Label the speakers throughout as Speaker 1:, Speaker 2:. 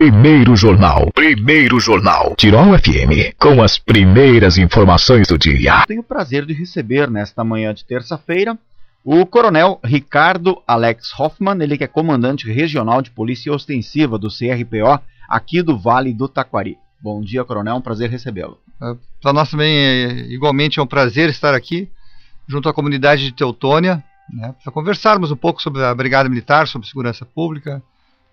Speaker 1: Primeiro Jornal. Primeiro Jornal. Tirol FM, com as primeiras informações do dia.
Speaker 2: Tenho o prazer de receber nesta manhã de terça-feira o Coronel Ricardo Alex Hoffmann, ele que é comandante regional de polícia ostensiva do CRPO aqui do Vale do Taquari. Bom dia, Coronel, um prazer recebê-lo.
Speaker 3: Para nós também, igualmente, é um prazer estar aqui junto à comunidade de Teutônia, né, para conversarmos um pouco sobre a Brigada Militar, sobre segurança pública.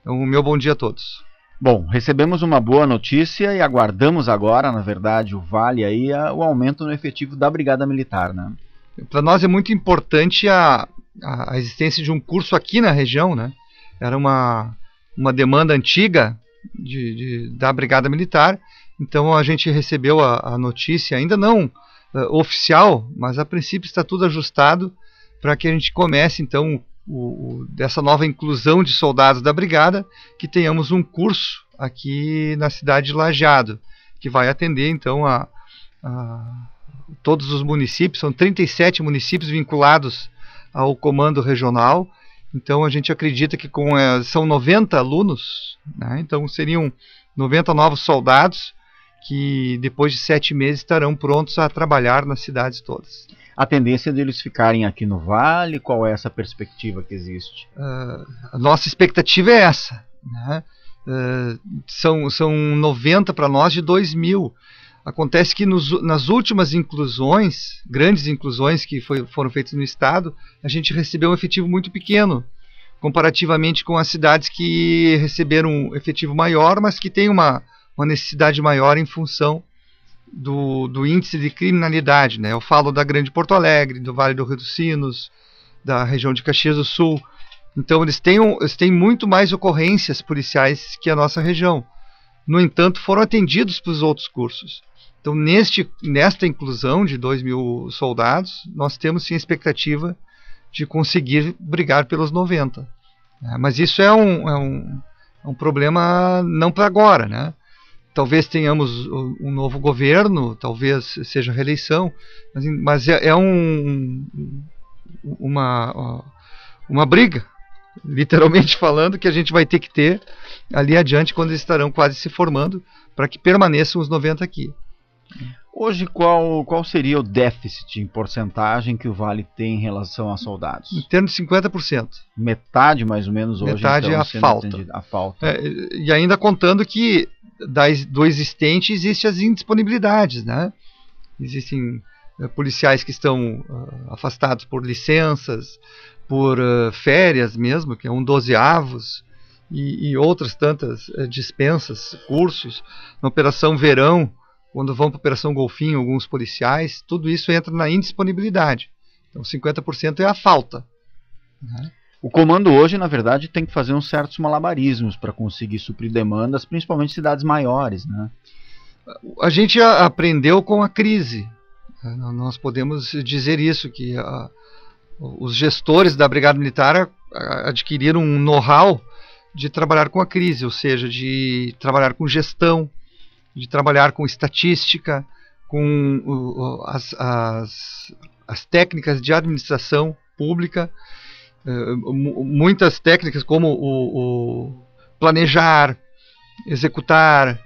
Speaker 3: Então, meu bom dia a todos.
Speaker 2: Bom, recebemos uma boa notícia e aguardamos agora, na verdade, o Vale aí, o aumento no efetivo da Brigada Militar, né?
Speaker 3: Para nós é muito importante a existência de um curso aqui na região, né? Era uma demanda antiga da Brigada Militar, então a gente recebeu a notícia, ainda não oficial, mas a princípio está tudo ajustado para que a gente comece então dessa nova inclusão de soldados da Brigada, que tenhamos um curso aqui na cidade de Lajeado, que vai atender então a todos os municípios. São 37 municípios vinculados ao comando regional, então a gente acredita que são 90 alunos, né? Então seriam 90 novos soldados que depois de 7 meses estarão prontos a trabalhar nas cidades todas.
Speaker 2: A tendência deles ficarem aqui no Vale, qual é essa perspectiva que existe?
Speaker 3: A nossa expectativa é essa, né? São 90 para nós de 2.000. Acontece que nas últimas inclusões, grandes inclusões que foram feitas no estado, a gente recebeu um efetivo muito pequeno, comparativamente com as cidades que receberam um efetivo maior, mas que têm uma necessidade maior em função do índice de criminalidade, né? Eu falo da Grande Porto Alegre, do Vale do Rio dos Sinos, da região de Caxias do Sul. Então eles têm muito mais ocorrências policiais que a nossa região. No entanto, foram atendidos para os outros cursos. Então, nesta inclusão de 2.000 soldados, nós temos sim a expectativa de conseguir brigar pelos 90. Mas isso é um problema não para agora, né? Talvez tenhamos um novo governo, talvez seja reeleição, mas é uma briga, literalmente falando, que a gente vai ter que ter ali adiante quando eles estarão quase se formando, para que permaneçam os 90 aqui.
Speaker 2: Hoje, qual seria o déficit em porcentagem que o Vale tem em relação a soldados?
Speaker 3: Em termos de 50%.
Speaker 2: Metade, mais ou menos, hoje.
Speaker 3: Metade então, é a falta. E ainda contando que do existente existem as indisponibilidades, né? Existem policiais que estão afastados por licenças, por férias mesmo, que é um 12avos, e outras tantas dispensas, cursos. Na Operação Verão, quando vão para a Operação Golfinho, alguns policiais, tudo isso entra na indisponibilidade. Então 50% é a falta, né?
Speaker 2: O comando hoje, na verdade, tem que fazer uns certos malabarismos para conseguir suprir demandas, principalmente em cidades maiores, né?
Speaker 3: A gente aprendeu com a crise. Nós podemos dizer isso, que os gestores da Brigada Militar adquiriram um know-how de trabalhar com a crise, ou seja, de trabalhar com gestão, de trabalhar com estatística, com as técnicas de administração pública, muitas técnicas como o planejar, executar,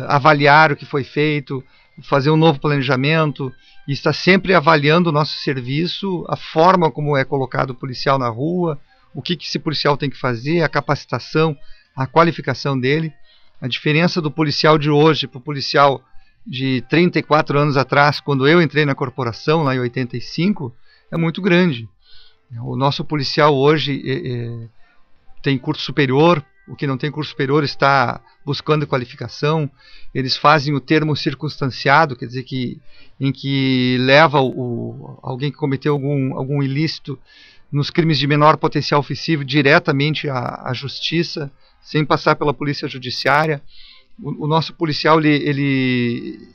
Speaker 3: avaliar o que foi feito, fazer um novo planejamento, e estar sempre avaliando o nosso serviço, a forma como é colocado o policial na rua, o que esse policial tem que fazer, a capacitação, a qualificação dele. A diferença do policial de hoje para o policial de 34 anos atrás, quando eu entrei na corporação, lá em 85, é muito grande. O nosso policial hoje tem curso superior, o que não tem curso superior está buscando qualificação. Eles fazem o termo circunstanciado, quer dizer, em que leva alguém que cometeu algum ilícito nos crimes de menor potencial ofensivo diretamente à justiça, sem passar pela polícia judiciária. O nosso policial ele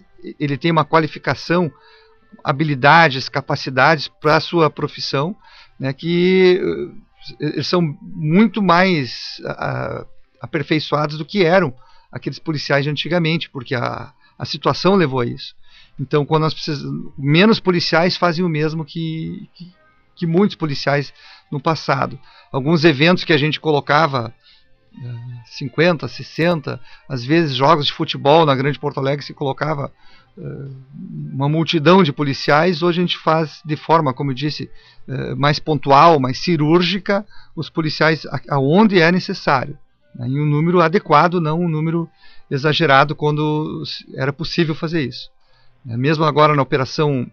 Speaker 3: tem uma qualificação, habilidades, capacidades para a sua profissão, né, que eles são muito mais aperfeiçoados do que eram aqueles policiais de antigamente, porque a situação levou a isso. Então, quando nós precisamos, menos policiais fazem o mesmo que muitos policiais no passado. Alguns eventos que a gente colocava 50, 60, às vezes jogos de futebol na Grande Porto Alegre se colocava uma multidão de policiais. Hoje a gente faz de forma, como eu disse, mais pontual, mais cirúrgica, os policiais aonde é necessário, né, em um número adequado, não um número exagerado quando era possível fazer isso. Mesmo agora na operação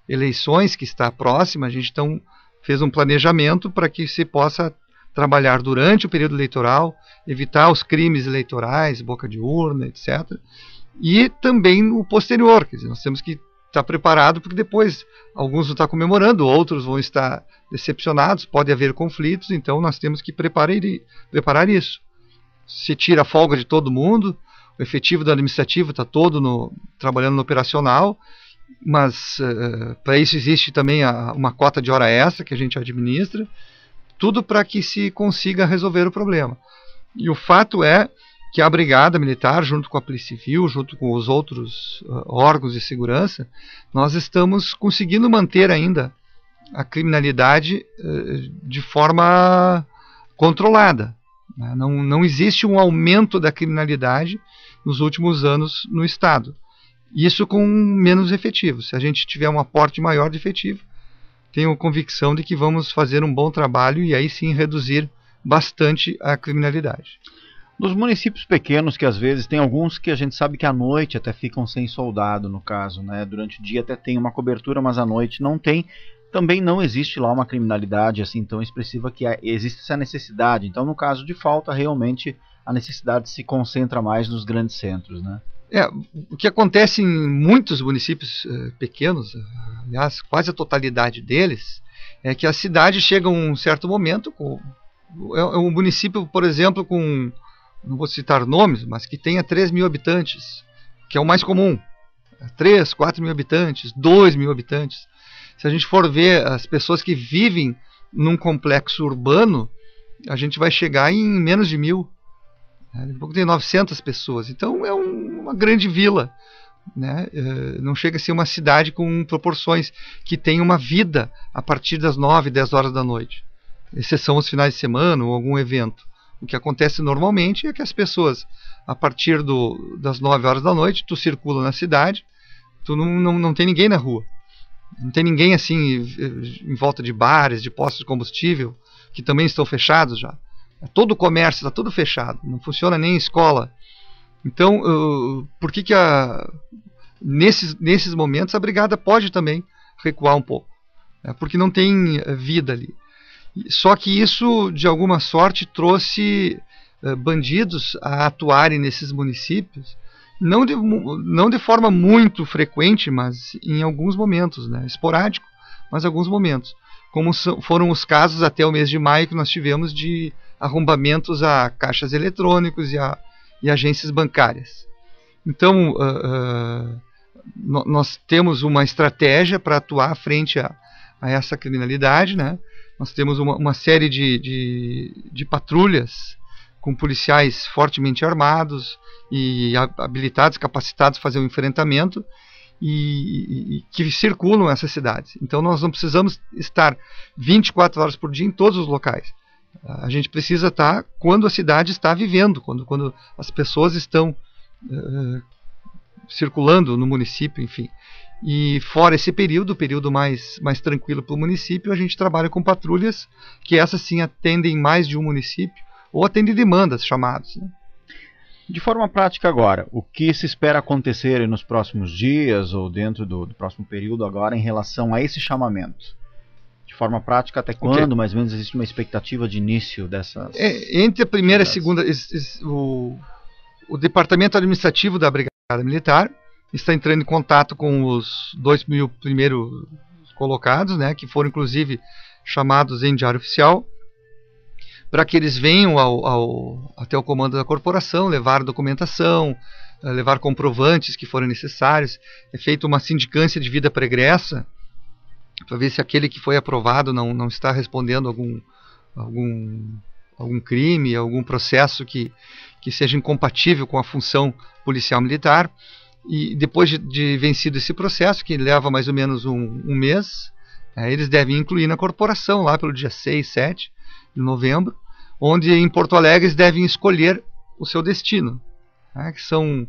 Speaker 3: eleições, que está próxima, a gente então fez um planejamento para que se possa trabalhar durante o período eleitoral, evitar os crimes eleitorais, boca de urna, etc., e também o posterior. Quer dizer, nós temos que estar preparado, porque depois alguns vão estar comemorando, outros vão estar decepcionados, pode haver conflitos, então nós temos que preparar isso. Se tira a folga de todo mundo, o efetivo do administrativo está todo trabalhando no operacional, mas para isso existe também uma cota de hora extra que a gente administra, tudo para que se consiga resolver o problema. E o fato é que a Brigada Militar, junto com a Polícia Civil, junto com os outros órgãos de segurança, nós estamos conseguindo manter ainda a criminalidade de forma controlada. Né? Não existe um aumento da criminalidade nos últimos anos no Estado. Isso com menos efetivos. Se a gente tiver um aporte maior de efetivo, tenho convicção de que vamos fazer um bom trabalho e aí sim reduzir bastante a criminalidade.
Speaker 2: Nos municípios pequenos, que às vezes tem alguns que a gente sabe que à noite até ficam sem soldado, no caso, né? Durante o dia até tem uma cobertura, mas à noite não tem. Também não existe lá uma criminalidade assim tão expressiva que existe essa necessidade. Então, no caso de falta, realmente a necessidade se concentra mais nos grandes centros, né?
Speaker 3: O que acontece em muitos municípios pequenos, aliás, quase a totalidade deles, é que a cidade chega a um certo momento, um município, por exemplo, com, não vou citar nomes, mas que tenha 3 mil habitantes, que é o mais comum, 3, 4 mil habitantes, 2 mil habitantes. Se a gente for ver as pessoas que vivem num complexo urbano, a gente vai chegar em menos de 1.000. Daqui a pouco tem 900 pessoas, então é uma grande vila, né? Não chega a ser uma cidade com proporções, que tem uma vida a partir das 9, 10 horas da noite, exceção os finais de semana ou algum evento. O que acontece normalmente é que as pessoas, a partir das 9 horas da noite, tu circula na cidade, tu não tem ninguém na rua, não tem ninguém assim em volta de bares, de postos de combustível, que também estão fechados já. Todo o comércio está tudo fechado, não funciona nem escola. Então, por que nesses momentos a brigada pode também recuar um pouco? Porque não tem vida ali. Só que isso, de alguma sorte, trouxe bandidos a atuarem nesses municípios, não de forma muito frequente, mas em alguns momentos, né? Esporádico, mas alguns momentos. Como foram os casos até o mês de maio que nós tivemos de arrombamentos a caixas eletrônicos e agências bancárias. Então, nós temos uma estratégia para atuar frente a essa criminalidade, né? Nós temos uma série de patrulhas com policiais fortemente armados e habilitados, capacitados a fazer o enfrentamento, e que circulam essas cidades. Então nós não precisamos estar 24 horas por dia em todos os locais. A gente precisa estar quando a cidade está vivendo, quando as pessoas estão circulando no município, enfim. E fora esse período, o período mais tranquilo para o município, a gente trabalha com patrulhas que essas sim atendem mais de um município ou atendem demandas, chamados, né?
Speaker 2: De forma prática agora, o que se espera acontecer nos próximos dias ou dentro do próximo período agora em relação a esse chamamento? De forma prática, até quando mais ou menos existe uma expectativa de início dessas...
Speaker 3: Entre a primeira e a segunda, o Departamento Administrativo da Brigada Militar está entrando em contato com os 2.000 primeiros colocados, né, que foram inclusive chamados em diário oficial, para que eles venham até o comando da corporação, levar documentação, levar comprovantes que forem necessários. É feita uma sindicância de vida pregressa, para ver se aquele que foi aprovado não está respondendo algum crime, algum processo que seja incompatível com a função policial militar. E depois de vencido esse processo, que leva mais ou menos um mês, eles devem incluir na corporação, lá pelo dia 6, 7 de novembro, onde em Porto Alegre eles devem escolher o seu destino, né, que são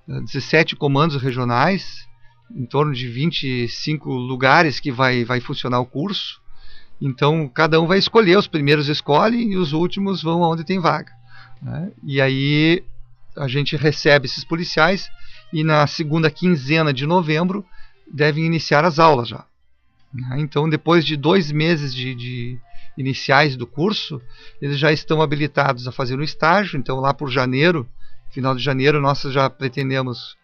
Speaker 3: 17 comandos regionais, em torno de 25 lugares que vai funcionar o curso. Então cada um vai escolher, os primeiros escolhem e os últimos vão onde tem vaga, né? E aí a gente recebe esses policiais e na segunda quinzena de novembro devem iniciar as aulas já. Então depois de 2 meses de iniciais do curso, eles já estão habilitados a fazer um estágio. Então lá por janeiro, final de janeiro, nós já pretendemos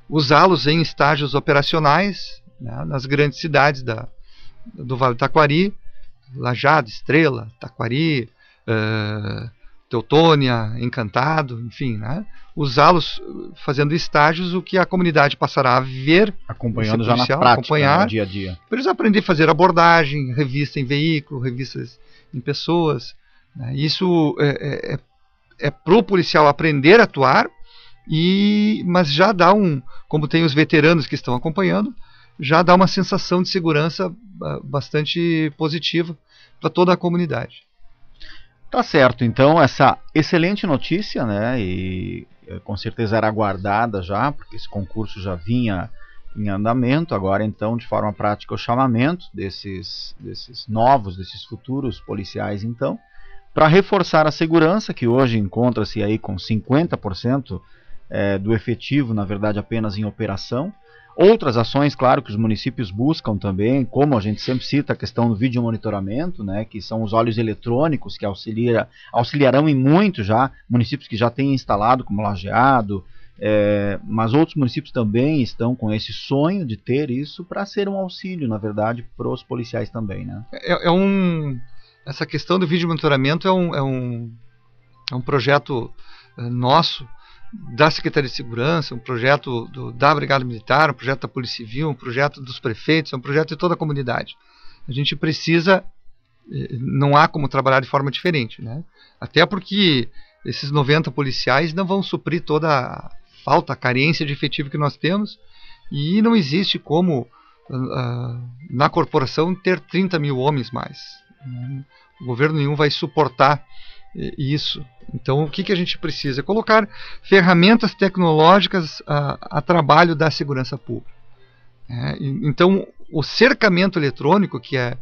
Speaker 3: usá-los em estágios operacionais, né, nas grandes cidades do Vale do Taquari, Lajeado, Estrela, Taquari, Teutônia, Encantado, enfim, né, usá-los fazendo estágios, o que a comunidade passará a ver,
Speaker 2: acompanhando já na prática, no dia a dia,
Speaker 3: para eles aprenderem a fazer abordagem, revista em veículo, revistas em pessoas, né. Isso é para o policial aprender a atuar, mas já dá como tem os veteranos que estão acompanhando, já dá uma sensação de segurança bastante positiva para toda a comunidade.
Speaker 2: Tá certo, então essa excelente notícia, né, e com certeza era aguardada já, porque esse concurso já vinha em andamento. Agora então, de forma prática, o chamamento desses futuros policiais, então, para reforçar a segurança, que hoje encontra-se aí com 50% do efetivo, na verdade, apenas em operação. Outras ações, claro, que os municípios buscam também, como a gente sempre cita, a questão do vídeo monitoramento, né, que são os olhos eletrônicos que auxiliarão em muito já, municípios que já têm instalado, como Lajeado, mas outros municípios também estão com esse sonho de ter isso para ser um auxílio, na verdade, para os policiais também, né?
Speaker 3: Essa questão do vídeo monitoramento é um projeto nosso, da Secretaria de Segurança, um projeto da Brigada Militar, um projeto da Polícia Civil, um projeto dos prefeitos, um projeto de toda a comunidade. A gente precisa, não há como trabalhar de forma diferente, né? Até porque esses 90 policiais não vão suprir toda a falta, a carência de efetivo que nós temos, e não existe como na corporação ter 30 mil homens mais, né? O governo nenhum vai suportar isso. Então o que a gente precisa? É colocar ferramentas tecnológicas a trabalho da segurança pública. Então o cercamento eletrônico, que é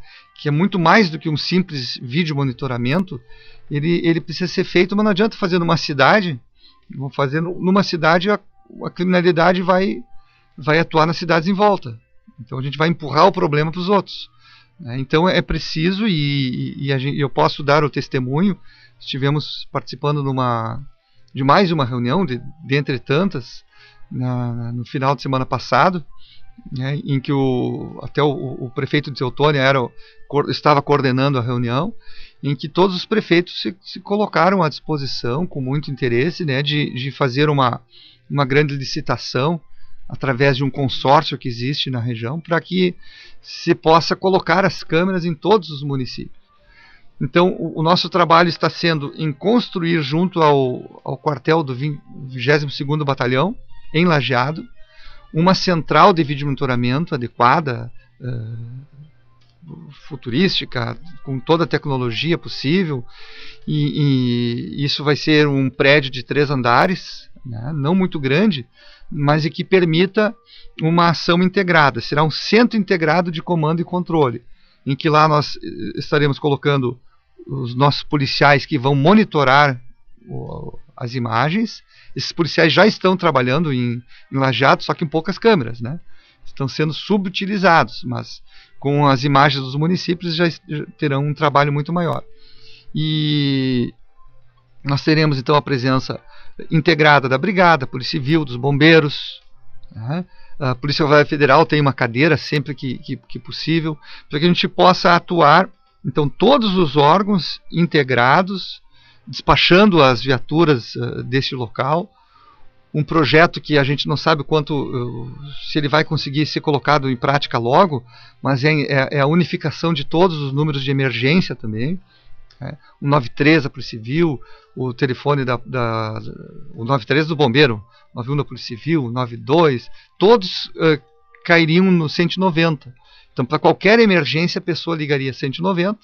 Speaker 3: muito mais do que um simples vídeo monitoramento, ele precisa ser feito, mas não adianta fazer numa cidade. Numa cidade a criminalidade vai atuar nas cidades em volta. Então a gente vai empurrar o problema para os outros. Então é preciso, e eu posso dar o testemunho. Estivemos participando de mais uma reunião, dentre tantas, no final de semana passado, né, em que até o prefeito de Teutônia estava coordenando a reunião, em que todos os prefeitos se colocaram à disposição, com muito interesse, né, de fazer uma grande licitação através de um consórcio que existe na região, para que se possa colocar as câmeras em todos os municípios. Então o nosso trabalho está sendo em construir, junto ao quartel do 22º Batalhão, em Lajeado, uma central de vídeo monitoramento adequada, futurística, com toda a tecnologia possível, e isso vai ser um prédio de 3 andares, né, não muito grande, mas que permita uma ação integrada. Será um centro integrado de comando e controle, em que lá nós estaremos colocando os nossos policiais que vão monitorar as imagens. Esses policiais já estão trabalhando em Lajeado, só que em poucas câmeras, né? Estão sendo subutilizados, mas com as imagens dos municípios já terão um trabalho muito maior. E nós teremos então a presença integrada da Brigada, Polícia Civil, dos bombeiros, né? A Polícia Federal tem uma cadeira sempre que possível, para que a gente possa atuar. Então todos os órgãos integrados, despachando as viaturas deste local. Um projeto que a gente não sabe se ele vai conseguir ser colocado em prática logo, mas é a unificação de todos os números de emergência também. O 93 da Polícia Civil, o telefone o 93 do Bombeiro, 91 da Polícia Civil, 92, todos cairiam no 190. Então, para qualquer emergência, a pessoa ligaria 190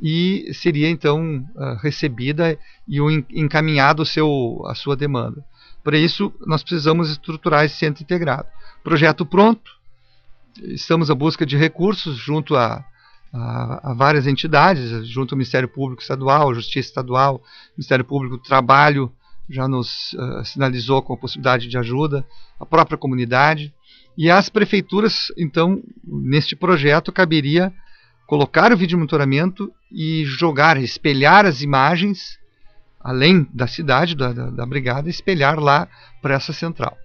Speaker 3: e seria então recebida e encaminhado a sua demanda. Para isso, nós precisamos estruturar esse centro integrado. Projeto pronto, estamos à busca de recursos junto a várias entidades, junto ao Ministério Público Estadual, Justiça Estadual, Ministério Público do Trabalho, já nos sinalizou com a possibilidade de ajuda, a própria comunidade. E as prefeituras, então, neste projeto, caberia colocar o vídeo monitoramento e espelhar as imagens, além da cidade, da brigada, espelhar lá para essa central.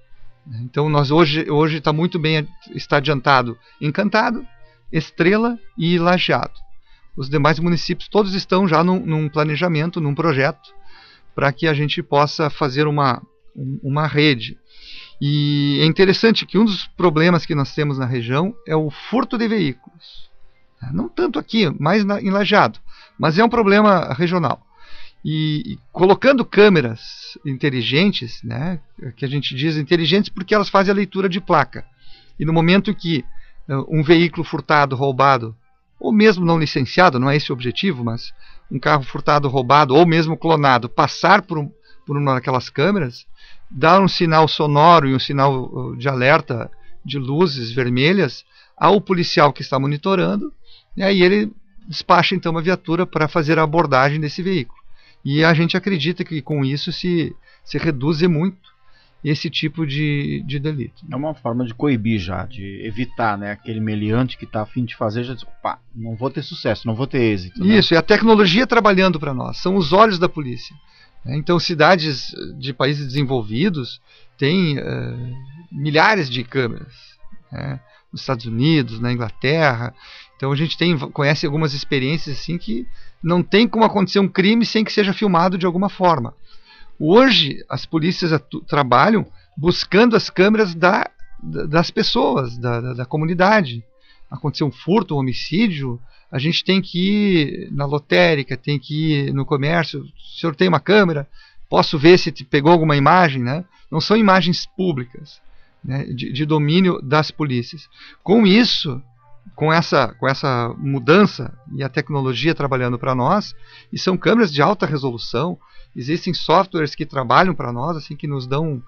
Speaker 3: Então, nós hoje está muito bem, está adiantado Encantado, Estrela e Lajeado. Os demais municípios todos estão já num planejamento, num projeto, para que a gente possa fazer uma rede. E é interessante que um dos problemas que nós temos na região é o furto de veículos. Não tanto aqui, mais em Lajeado, mas é um problema regional. E colocando câmeras inteligentes, né, que a gente diz inteligentes porque elas fazem a leitura de placa. E no momento que um veículo furtado, roubado, ou mesmo não licenciado, não é esse o objetivo, mas um carro furtado, roubado, ou mesmo clonado, passar por uma daquelas câmeras, dá um sinal sonoro e um sinal de alerta de luzes vermelhas ao policial que está monitorando, e aí ele despacha então uma viatura para fazer a abordagem desse veículo. E a gente acredita que com isso se reduz muito esse tipo de delito.
Speaker 2: É uma forma de coibir já, de evitar, né, aquele meliante que está a fim de fazer, já diz, opa, não vou ter sucesso, não vou ter êxito. Né?
Speaker 3: Isso, e a tecnologia trabalhando para nós, são os olhos da polícia. Então, cidades de países desenvolvidos têm milhares de câmeras, né? Nos Estados Unidos, na Inglaterra. Então, a gente conhece algumas experiências assim que não tem como acontecer um crime sem que seja filmado de alguma forma. Hoje, as polícias trabalham buscando as câmeras das pessoas, da comunidade. Aconteceu um furto, um homicídio, a gente tem que ir na lotérica, tem que ir no comércio. O senhor tem uma câmera? Posso ver se te pegou alguma imagem? Né? Não são imagens públicas, né, de domínio das polícias. Com isso, com essa mudança e a tecnologia trabalhando para nós, e são câmeras de alta resolução, existem softwares que trabalham para nós, assim, que nos dão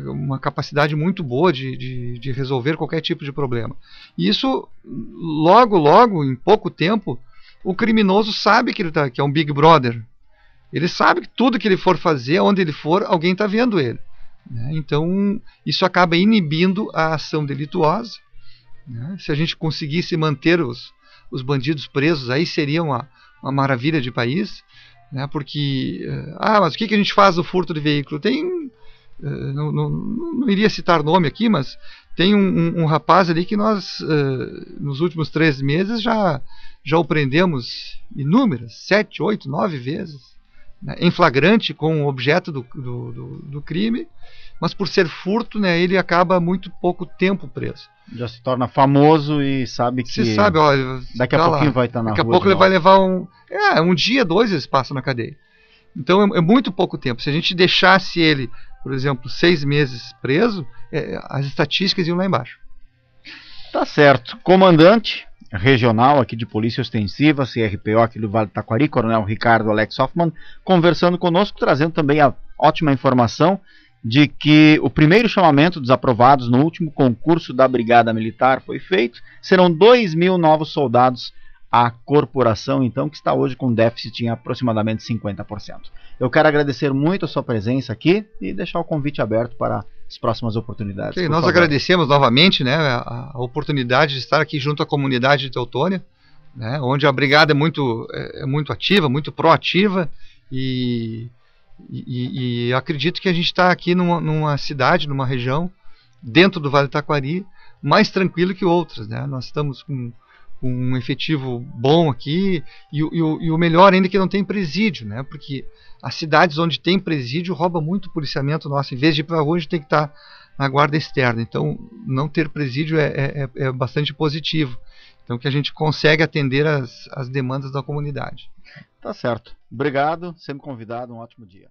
Speaker 3: uma capacidade muito boa de resolver qualquer tipo de problema. E isso, logo, em pouco tempo, o criminoso sabe que que é um Big Brother. Ele sabe que tudo que ele for fazer, onde ele for, alguém está vendo ele. Né? Então, isso acaba inibindo a ação delituosa. Né? Se a gente conseguisse manter os bandidos presos, aí seria uma maravilha de país. Né? Porque, mas o que a gente faz no furto de veículo? Não iria citar nome aqui, mas tem um rapaz ali que nós, nos últimos 3 meses, já o prendemos inúmeras, 7, 8, 9 vezes, né, em flagrante com o objeto do crime, mas por ser furto, né, ele acaba muito pouco tempo preso.
Speaker 2: Já se torna famoso e sabe que...
Speaker 3: Você sabe, olha,
Speaker 2: daqui a pouquinho vai estar na rua.
Speaker 3: Daqui a pouco ele vai levar um dia, 2 eles passam na cadeia. Então é muito pouco tempo. Se a gente deixasse ele, por exemplo, 6 meses preso, as estatísticas iam lá embaixo.
Speaker 2: Tá certo. Comandante regional aqui de Polícia Ostensiva, CRPO aqui do Vale do Taquari, Coronel Ricardo Alex Hoffmann, conversando conosco, trazendo também a ótima informação de que o primeiro chamamento dos aprovados no último concurso da Brigada Militar foi feito. Serão 2.000 novos soldados à corporação, então, que está hoje com déficit em aproximadamente 50%. Eu quero agradecer muito a sua presença aqui e deixar o convite aberto para as próximas oportunidades.
Speaker 3: Nós agradecemos novamente, né, a oportunidade de estar aqui junto à comunidade de Teutônia, né, onde a Brigada é muito ativa, muito proativa, e acredito que a gente está aqui numa cidade, numa região, dentro do Vale do Taquari, mais tranquilo que outras. Né? Nós estamos com um efetivo bom aqui, e o melhor ainda é que não tem presídio, né? Porque as cidades onde tem presídio rouba muito policiamento nosso. Em vez de ir para a rua, a gente tem que estar na guarda externa. Então, não ter presídio é bastante positivo. Então, que a gente consegue atender as demandas da comunidade.
Speaker 2: Tá certo. Obrigado, sempre convidado, um ótimo dia.